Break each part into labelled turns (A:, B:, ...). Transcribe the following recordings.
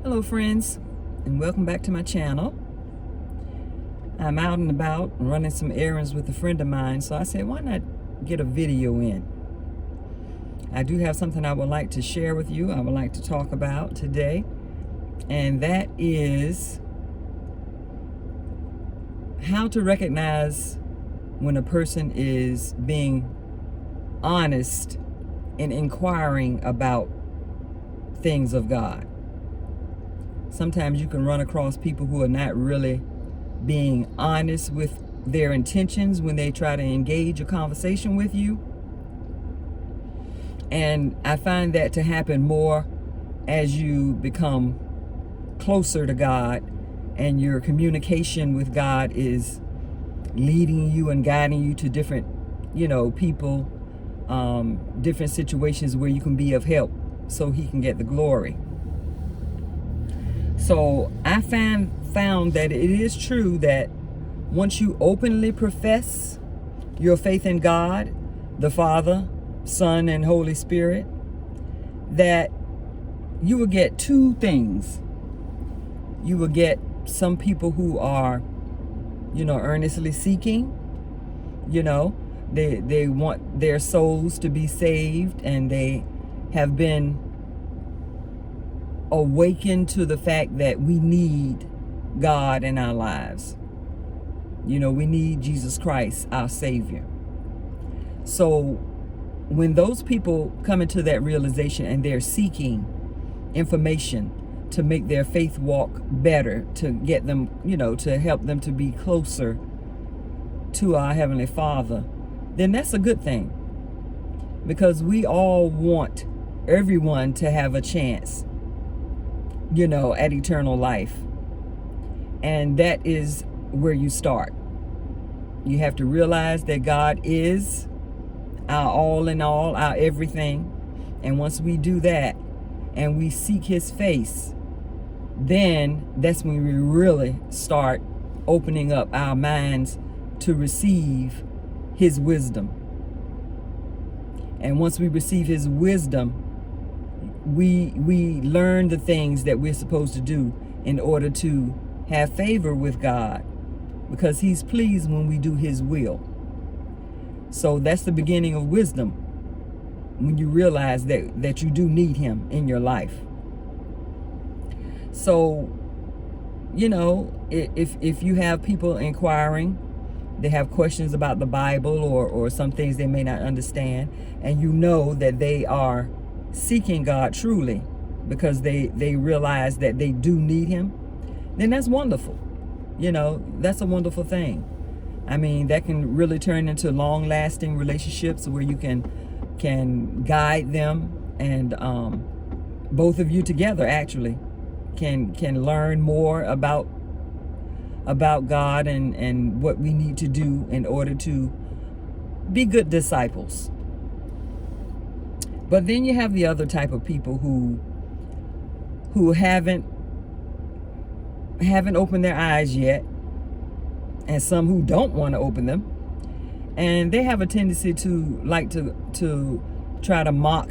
A: Hello friends, and welcome back to my channel. I'm out and about running some errands with a friend of mine, so I said, why not get a video in? I do have something I would like to share with you, I would like to talk about today, and that is how to recognize when a person is being honest in inquiring about things of God. Sometimes you can run across people who are not really being honest with their intentions when they try to engage a conversation with you. And I find that to happen more as you become closer to God and your communication with God is leading you and guiding you to different, people, different situations where you can be of help so He can get the glory. So I found that it is true that once you openly profess your faith in God, the Father, Son, and Holy Spirit, that you will get two things. You will get some people who are, earnestly seeking, they want their souls to be saved, and they have been awakened to the fact that we need God in our lives. We need Jesus Christ, our Savior. So when those people come into that realization and they're seeking information to make their faith walk better, to get them, to help them to be closer to our Heavenly Father, then that's a good thing. Because we all want everyone to have a chance, at eternal life. And that is where you start. You have to realize that God is our all in all, our everything. And once we do that and we seek His face, then that's when we really start opening up our minds to receive His wisdom. And once we receive His wisdom, we learn the things that we're supposed to do in order to have favor with God, because He's pleased when we do His will. So that's the beginning of wisdom, when you realize that you do need Him in your life. So, if you have people inquiring, they have questions about the Bible or some things they may not understand, and that they are seeking God truly because they realize that they do need Him, then that's wonderful. That's a wonderful thing. I mean, that can really turn into long-lasting relationships where you can guide them, and both of you together actually can learn more about God and what we need to do in order to be good disciples. But then you have the other type of people who haven't opened their eyes yet, and some who don't want to open them, and they have a tendency to like to try to mock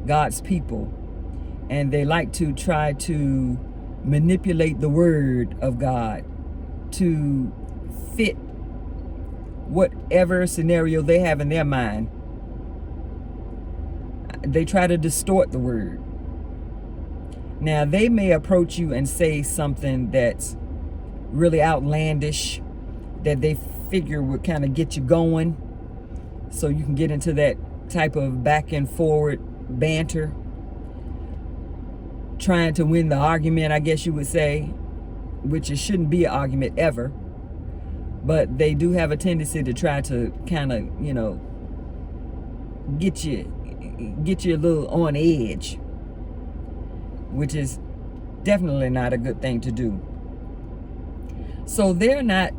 A: God's people, and they like to try to manipulate the word of God to fit whatever scenario they have in their mind. They try to distort the word. Now, they may approach you and say something that's really outlandish that they figure would kind of get you going, so you can get into that type of back and forward banter, trying to win the argument, I guess you would say, which it shouldn't be an argument ever. But they do have a tendency to try to kind of, get you a little on edge, which is definitely not a good thing to do. So they're not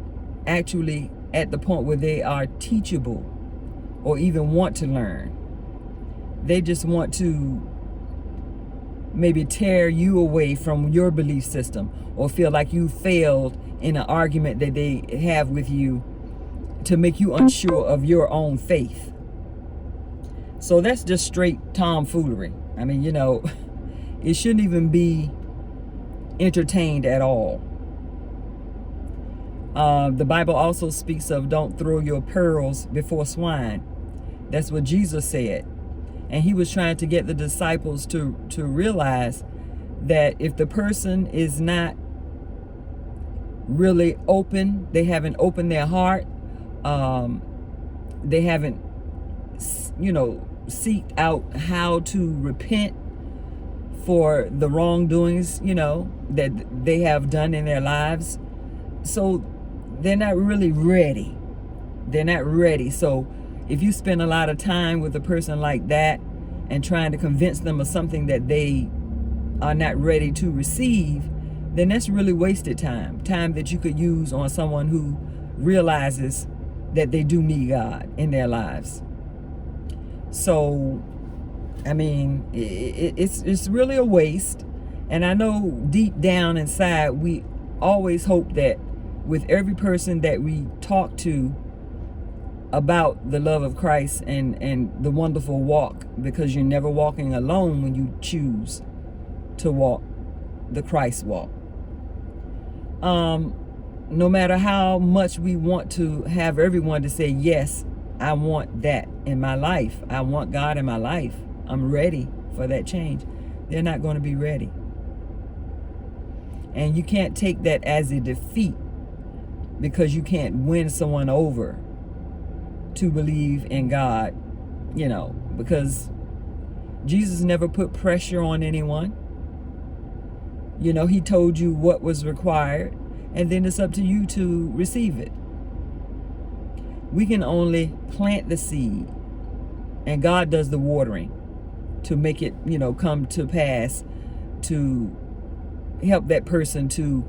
A: actually at the point where they are teachable or even want to learn. They just want to maybe tear you away from your belief system, or feel like you failed in an argument that they have with you to make you unsure of your own faith. So that's just straight tomfoolery. I mean, it shouldn't even be entertained at all. The Bible also speaks of don't throw your pearls before swine. That's what Jesus said. And he was trying to get the disciples to realize that if the person is not really open, they haven't opened their heart, they haven't, seeked out how to repent for the wrongdoings, that they have done in their lives. So they're not really ready. They're not ready. So if you spend a lot of time with a person like that and trying to convince them of something that they are not ready to receive, then that's really wasted time. Time that you could use on someone who realizes that they do need God in their lives. So, I mean, it's really a waste. And I know deep down inside, we always hope that with every person that we talk to about the love of Christ and the wonderful walk, because you're never walking alone when you choose to walk the Christ walk. No matter how much we want to have everyone to say, yes, I want that in my life. I want God in my life. I'm ready for that change. They're not going to be ready. And you can't take that as a defeat because you can't win someone over to believe in God, because Jesus never put pressure on anyone. He told you what was required, and then it's up to you to receive it. We can only plant the seed, and God does the watering to make it, come to pass, to help that person to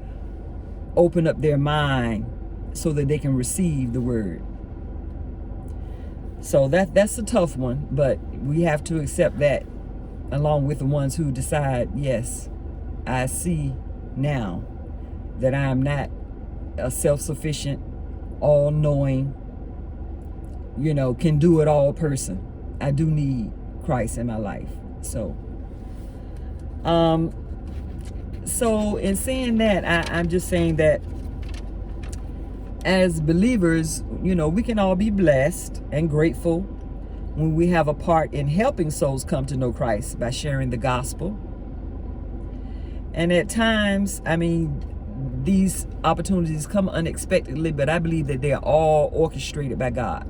A: open up their mind so that they can receive the word. So that's a tough one, but we have to accept that, along with the ones who decide, yes, I see now that I am not a self-sufficient, all-knowing, can do it all person. I do need Christ in my life. So in saying that, I'm just saying that as believers, we can all be blessed and grateful when we have a part in helping souls come to know Christ by sharing the gospel. And at times, these opportunities come unexpectedly, but I believe that they are all orchestrated by God.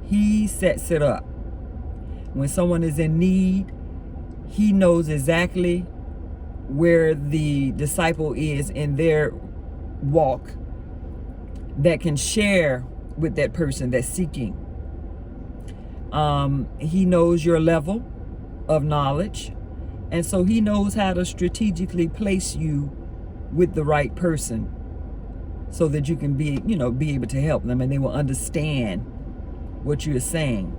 A: He sets it up. When someone is in need, he knows exactly where the disciple is in their walk that can share with that person that's seeking. He knows your level of knowledge, and so he knows how to strategically place you with the right person so that you can be able to help them and they will understand what you're saying.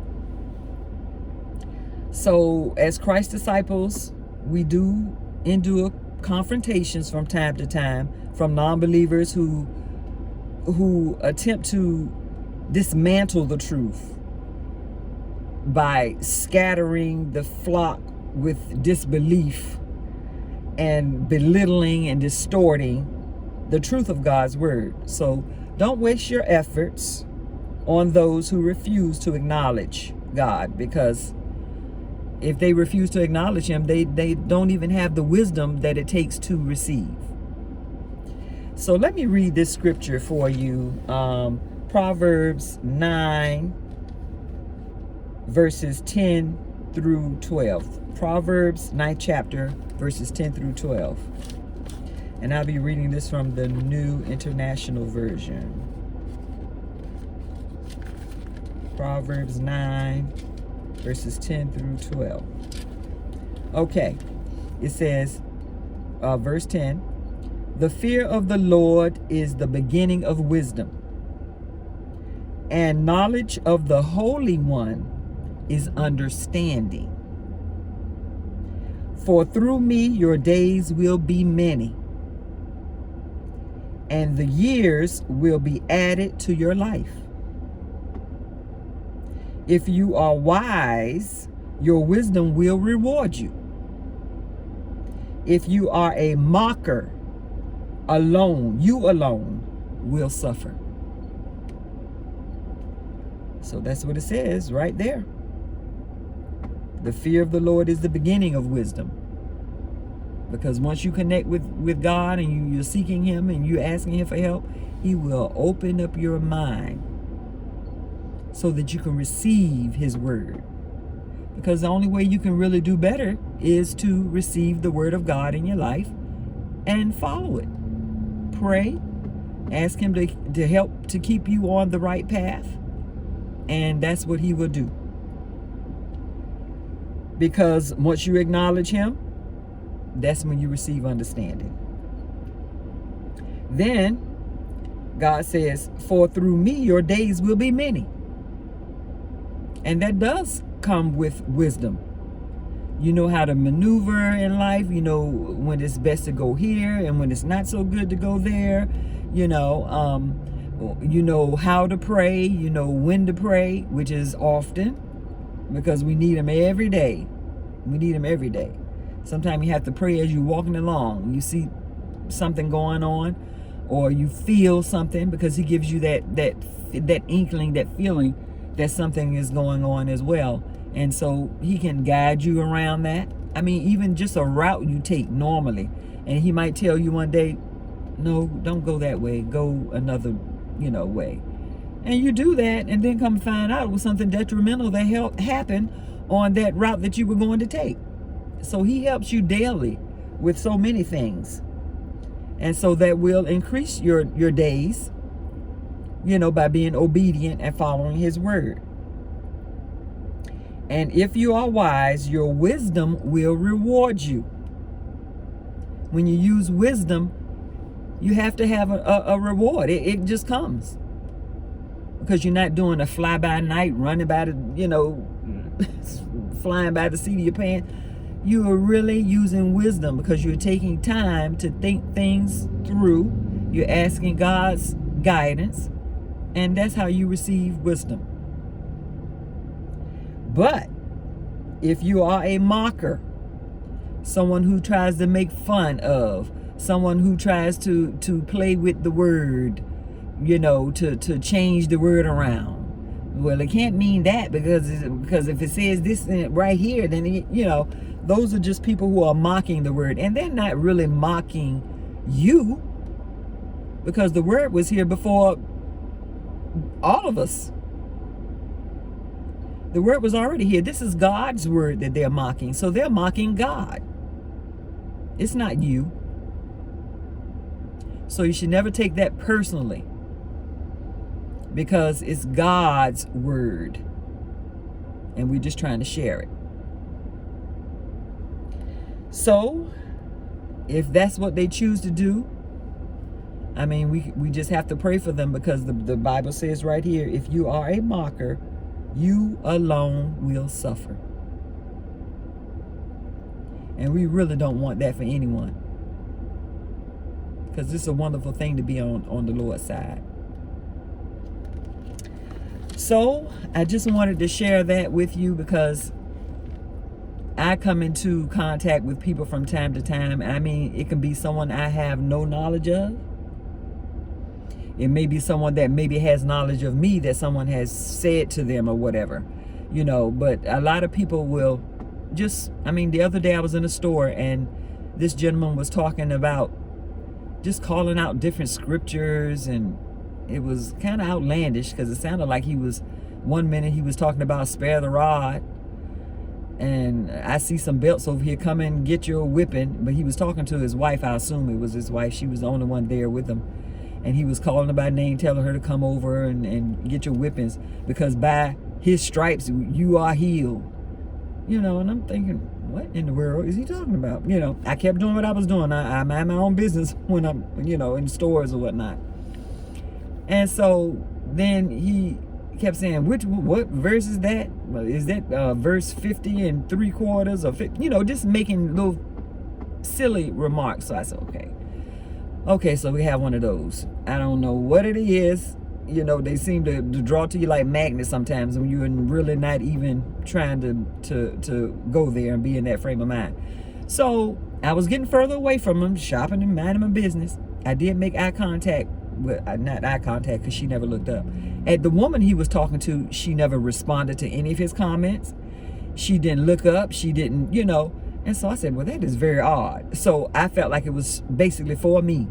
A: So as Christ disciples, we do endure confrontations from time to time from non-believers who attempt to dismantle the truth by scattering the flock with disbelief and belittling and distorting the truth of God's word. So don't waste your efforts on those who refuse to acknowledge God, because if they refuse to acknowledge him, they don't even have the wisdom that it takes to receive. So let me read this scripture for you. Proverbs 9, verses 10 through 12. Proverbs 9th chapter, verses 10 through 12. And I'll be reading this from the New International Version. Proverbs 9, verses 10 through 12. Okay, it says, verse 10, the fear of the Lord is the beginning of wisdom, and knowledge of the Holy One is understanding. For through me your days will be many, and the years will be added to your life. If you are wise, your wisdom will reward you. If you are a mocker, you alone will suffer. So that's what it says right there. The fear of the Lord is the beginning of wisdom. Because once you connect with God and you're seeking him and you're asking him for help, he will open up your mind so that you can receive his word. Because the only way you can really do better is to receive the word of God in your life and follow it. Pray, ask him to help to keep you on the right path, and that's what he will do. Because once you acknowledge him, that's when you receive understanding. Then God says, for through me your days will be many. And that does come with wisdom. You know how to maneuver in life. You know when it's best to go here and when it's not so good to go there. You know how to pray. You know when to pray, which is often, because we need him every day. We need him every day. Sometimes you have to pray as you're walking along. You see something going on, or you feel something, because he gives you that inkling, that feeling that something is going on as well. And so he can guide you around that. I mean, even just a route you take normally. And he might tell you one day, no, don't go that way. Go another, way. And you do that, and then come find out it was something detrimental that happened on that route that you were going to take. So he helps you daily with so many things. And so that will increase your days, by being obedient and following his word. And if you are wise, your wisdom will reward you. When you use wisdom, you have to have a reward. It just comes. Because you're not doing a fly-by-night, running by the, flying by the seat of your pants. You are really using wisdom because you're taking time to think things through. You're asking God's guidance. And that's how you receive wisdom. But if you are a mocker, someone who tries to make fun of, someone who tries to play with the word, to change the word around. Well, it can't mean that because if it says this right here, then, those are just people who are mocking the word. And they're not really mocking you, because the word was here before all of us. The word was already here. This is God's word that they're mocking. So they're mocking God. It's not you. So you should never take that personally, because it's God's word. And we're just trying to share it. So if that's what they choose to do, I mean, we just have to pray for them, because the Bible says right here, if you are a mocker, you alone will suffer. And we really don't want that for anyone, because this is a wonderful thing to be on the Lord's side. So I just wanted to share that with you, because I come into contact with people from time to time. I mean, it can be someone I have no knowledge of. It may be someone that maybe has knowledge of me that someone has said to them or whatever, but a lot of people will just, the other day I was in a store and this gentleman was talking about just calling out different scriptures, and it was kind of outlandish because it sounded like one minute he was talking about spare the rod, and I see some belts over here, come and get your whipping, but he was talking to his wife. I assume it was his wife. She was the only one there with him. And he was calling her by name, telling her to come over and get your whippings, because by his stripes you are healed. And I'm thinking, what in the world is he talking about? I kept doing what I was doing. I mind my own business when I'm, in stores or whatnot. And so then he kept saying, what verse is that? Is that verse 50 and 3/4 or 50? Just making little silly remarks. So I said, okay, so we have one of those. I don't know what it is. They seem to draw to you like magnets sometimes when you're really not even trying to go there and be in that frame of mind. So I was getting further away from him, shopping and minding my business. I did make eye contact with, not eye contact because she never looked up. At the woman he was talking to, she never responded to any of his comments. She didn't look up. She didn't, you know. And so I said, well, that is very odd. So I felt like it was basically for me,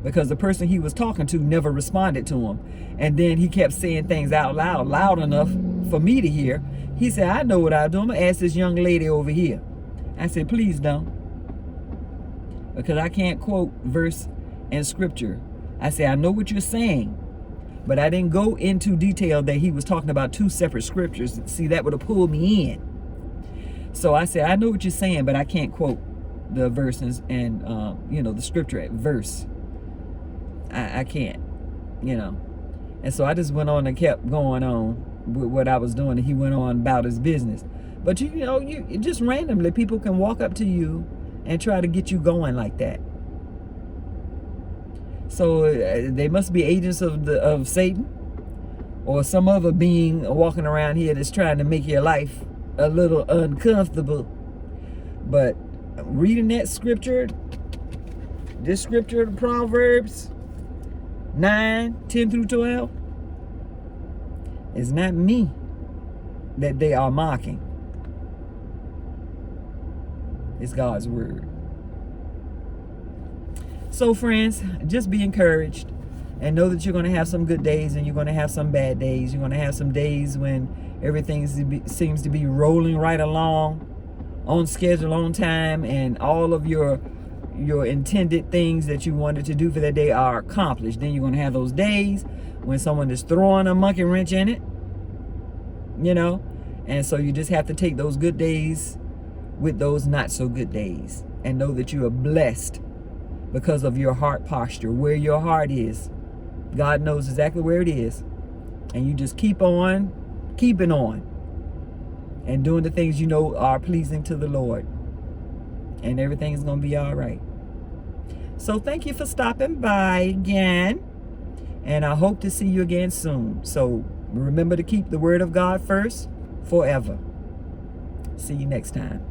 A: because the person he was talking to never responded to him. And then he kept saying things out loud, loud enough for me to hear. He said, I know what I'll do. I'm going to ask this young lady over here. I said, please don't. Because I can't quote verse and scripture. I said, I know what you're saying, but I didn't go into detail that he was talking about two separate scriptures. See, that would have pulled me in. So I said, I know what you're saying, but I can't quote the verses and, you know, the scripture at verse. I can't, you know. And so I just went on and kept going on with what I was doing, and he went on about his business. But you know, you just randomly, people can walk up to you and try to get you going like that. So they must be agents of Satan, or some other being walking around here that's trying to make your life a little uncomfortable. But reading that scripture, this scripture, the Proverbs 9:10-12, it's not me that they are mocking. It's God's word. So friends, just be encouraged and know that you're going to have some good days and you're going to have some bad days. You're going to have some days when everything seems to be rolling right along, on schedule, on time, and all of your intended things that you wanted to do for that day are accomplished. Then you're going to have those days when someone is throwing a monkey wrench in it, you know. And so you just have to take those good days with those not so good days, and know that you are blessed because of your heart posture. Where your heart is, God knows exactly where it is. And you just keep on keeping on and doing the things you know are pleasing to the Lord, and everything's going to be all right. So thank you for stopping by again, and I hope to see you again soon. So remember to keep the word of God first forever. See you next time.